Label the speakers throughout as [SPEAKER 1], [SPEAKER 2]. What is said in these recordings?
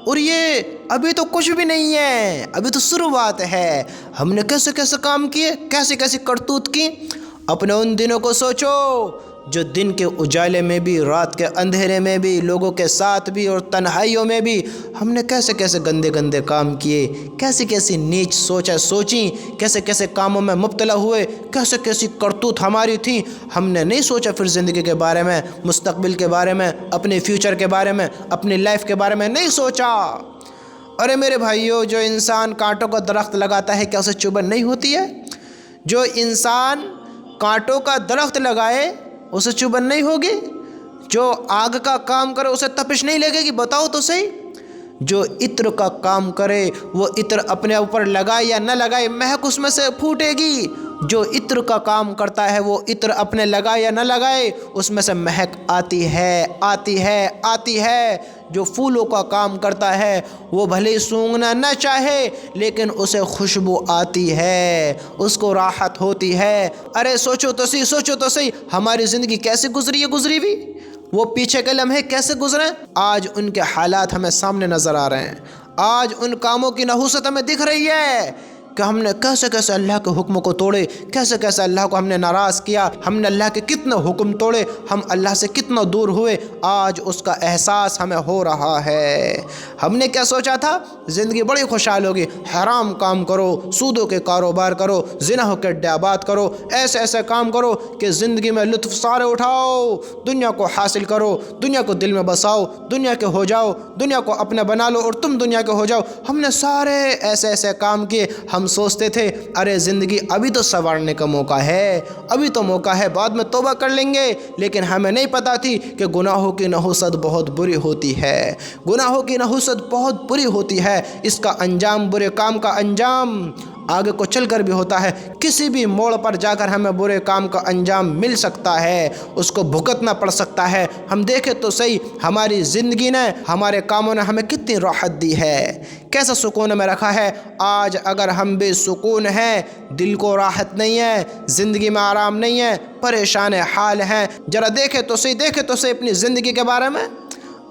[SPEAKER 1] اور یہ ابھی تو کچھ بھی نہیں ہے، ابھی تو شروعات ہے۔ ہم نے کیسے کیسے کام کیے، کیسے کیسے کرتوت کی۔ اپنے ان دنوں کو سوچو جو دن کے اجالے میں بھی، رات کے اندھیرے میں بھی، لوگوں کے ساتھ بھی اور تنہائیوں میں بھی ہم نے کیسے کیسے گندے گندے کام کیے، کیسی کیسی نیچ سوچیں، کیسے کیسے کاموں میں مبتلا ہوئے، کیسے کیسی کرتوت ہماری تھی۔ ہم نے نہیں سوچا پھر زندگی کے بارے میں، مستقبل کے بارے میں، اپنے فیوچر کے بارے میں، اپنی لائف کے بارے میں نہیں سوچا۔ ارے میرے بھائیو، جو انسان کانٹوں کا درخت لگاتا ہے کیا اسے چبھن نہیں ہوتی ہے؟ جو انسان کانٹوں کا درخت لگائے اسے چبھن نہیں ہوگی؟ جو آگ کا کام کرے اسے تپش نہیں لگے گی؟ بتاؤ تو صحیح۔ جو عطر کا کام کرے وہ عطر اپنے اوپر لگائے یا نہ لگائے مہک اس میں سے پھوٹے گی۔ جو عطر کا کام کرتا ہے وہ عطر اپنے لگائے یا نہ لگائے اس میں سے مہک آتی ہے، آتی ہے، آتی ہے۔ جو پھولوں کا کام کرتا ہے وہ بھلے سونگھنا نہ چاہے لیکن اسے خوشبو آتی ہے، اس کو راحت ہوتی ہے۔ ارے سوچو تو صحیح، سوچو تو صحیح، ہماری زندگی کیسے گزری ہے، گزری بھی وہ پیچھے کے لمحے کیسے گزرے، آج ان کے حالات ہمیں سامنے نظر آ رہے ہیں۔ آج ان کاموں کی نحوست ہمیں دکھ رہی ہے کہ ہم نے کیسے کیسے اللہ کے حکم کو توڑے، کیسے کیسے اللہ کو ہم نے ناراض کیا، ہم نے اللہ کے کتنے حکم توڑے، ہم اللہ سے کتنا دور ہوئے۔ آج اس کا احساس ہمیں ہو رہا ہے۔ ہم نے کیا سوچا تھا زندگی بڑی خوشحال ہوگی، حرام کام کرو، سودوں کے کاروبار کرو، زنا کے اڈے آباد کرو، ایسے ایسے کام کرو کہ زندگی میں لطف سارے اٹھاؤ، دنیا کو حاصل کرو، دنیا کو دل میں بساؤ، دنیا کے ہو جاؤ، دنیا کو اپنے بنا لو اور تم دنیا کے ہو جاؤ۔ ہم نے سارے ایسے ایسے کام کیے۔ ہم سوچتے تھے ارے زندگی ابھی تو سنوارنے کا موقع ہے، ابھی تو موقع ہے، بعد میں توبہ کر لیں گے۔ لیکن ہمیں نہیں پتہ تھی کہ گناہوں کی نحوست بہت بری ہوتی ہے، گناہوں کی نحوست بہت بری ہوتی ہے۔ اس کا انجام، برے کام کا انجام آگے کو چل کر بھی ہوتا ہے۔ کسی بھی موڑ پر جا کر ہمیں برے کام کا انجام مل سکتا ہے، اس کو بھگتنا پڑ سکتا ہے۔ ہم دیکھیں تو صحیح ہماری زندگی نے، ہمارے کاموں نے ہمیں کتنی راحت دی ہے، کیسا سکون میں رکھا ہے۔ آج اگر ہم بے سکون ہیں، دل کو راحت نہیں ہے، زندگی میں آرام نہیں ہے، پریشان حال ہیں، ذرا دیکھیں تو صحیح، دیکھیں تو صحیح اپنی زندگی کے بارے میں۔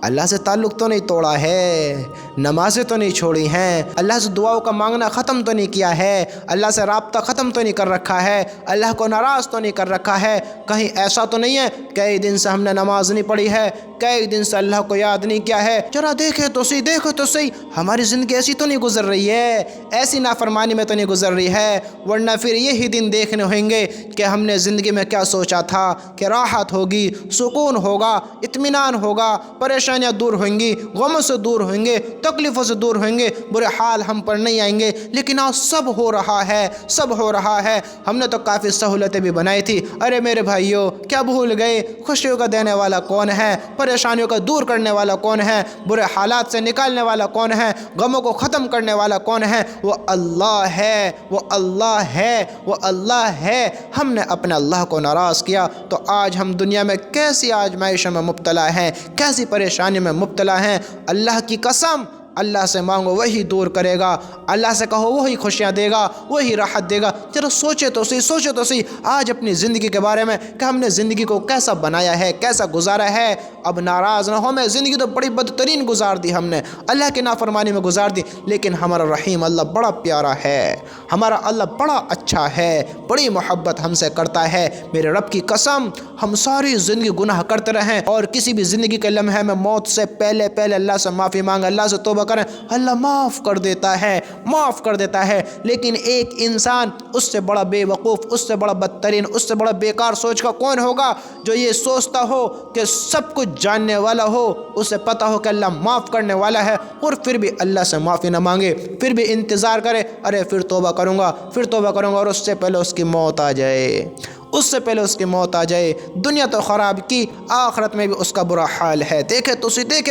[SPEAKER 1] اللہ سے تعلق تو نہیں توڑا ہے، نمازیں تو نہیں چھوڑی ہیں، اللہ سے دعاؤں کا مانگنا ختم تو نہیں کیا ہے، اللہ سے رابطہ ختم تو نہیں کر رکھا ہے، اللہ کو ناراض تو نہیں کر رکھا ہے۔ کہیں ایسا تو نہیں ہے کئی دن سے ہم نے نماز نہیں پڑھی ہے، کئی دن سے اللہ کو یاد نہیں کیا ہے؟ ذرا دیکھے تو صحیح، دیکھو تو صحیح ہماری زندگی ایسی تو نہیں گزر رہی ہے، ایسی نافرمانی میں تو نہیں گزر رہی ہے۔ ورنہ پھر یہی دن دیکھنے ہوئیں گے کہ ہم نے زندگی میں کیا سوچا تھا کہ راحت ہوگی، سکون ہوگا، اطمینان ہوگا، پریشانیاں دور ہوئیں گی، غموں سے دور ہوئیں گے، تکلیفوں سے دور ہوئیں گے، برے حال ہم پر نہیں آئیں گے۔ لیکن آج سب ہو رہا ہے، سب ہو رہا ہے۔ ہم نے تو کافی سہولتیں بھی بنائی تھی۔ ارے میرے بھائیوں، کیا بھول گئے خوشیوں کا دینے والا کون ہے، پریشانیوں کا دور کرنے والا کون ہے، برے حالات سے نکالنے والا کون ہے، غموں کو ختم کرنے والا کون ہے؟ وہ اللہ ہے، وہ اللہ ہے، وہ اللہ ہے۔ ہم نے اپنے اللہ کو ناراض کیا تو آج ہم دنیا میں کیسی آزمائشوں میں مبتلا ہیں، کیسی پریشانی میں مبتلا ہیں۔ اللہ کی قسم، اللہ سے مانگو وہی دور کرے گا، اللہ سے کہو وہی خوشیاں دے گا، وہی راحت دے گا۔ چلو سوچے تو صحیح، سوچے تو صحیح آج اپنی زندگی کے بارے میں کہ ہم نے زندگی کو کیسا بنایا ہے، کیسا گزارا ہے۔ اب ناراض نہ ہو، میں زندگی تو بڑی بدترین گزار دی ہم نے، اللہ کی نافرمانی میں گزار دی۔ لیکن ہمارا رحیم اللہ بڑا پیارا ہے، ہمارا اللہ بڑا اچھا ہے، بڑی محبت ہم سے کرتا ہے۔ میرے رب کی قسم، ہم ساری زندگی گناہ کرتے رہیں اور کسی بھی زندگی کے لمحے میں موت سے پہلے اللہ سے معافی مانگیں، اللہ سے توبہ کریں، اللہ معاف کر دیتا ہے، معاف کر دیتا ہے۔ لیکن ایک انسان اس سے بڑا بے وقوف، اس سے بڑا بدترین، اس سے بڑا بیکار سوچ کا کون ہوگا جو یہ سوچتا ہو کہ سب کچھ جاننے والا ہو، اسے پتہ ہو کہ اللہ معاف کرنے والا ہے اور پھر بھی اللہ سے معافی نہ مانگے، پھر بھی انتظار کرے، ارے پھر توبہ کروں گا، پھر توبہ کروں گا، اور اس سے پہلے اس کی موت آ جائے، اس سے پہلے اس کی موت آ جائے۔ دنیا تو خراب کی، آخرت میں بھی اس کا برا حال ہے۔ دیکھے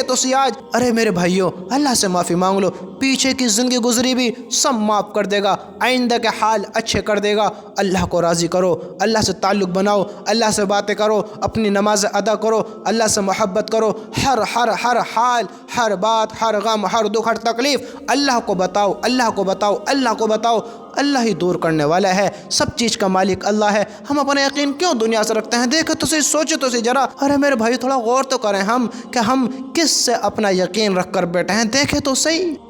[SPEAKER 1] تو سی آج۔ ارے میرے بھائیوں، اللہ سے معافی مانگ لو، پیچھے کی زندگی گزری بھی سب معاف کر دے گا، آئندہ کے حال اچھے کر دے گا۔ اللہ کو راضی کرو، اللہ سے تعلق بناؤ، اللہ سے باتیں کرو، اپنی نماز ادا کرو، اللہ سے محبت کرو، ہر ہر بات، ہر غم، ہر دکھ، ہر تکلیف اللہ کو بتاؤ، اللہ کو بتاؤ، اللہ کو بتاؤ۔ اللہ ہی دور کرنے والا ہے، سب چیز کا مالک اللہ ہے۔ ہم اپنا یقین کیوں دنیا سے رکھتے ہیں؟ دیکھو تو صحیح، سوچو تو صحیح ذرا۔ ارے میرے بھائی تھوڑا غور تو کریں ہم کہ ہم کس سے اپنا یقین رکھ کر بیٹھے ہیں، دیکھیں تو صحیح۔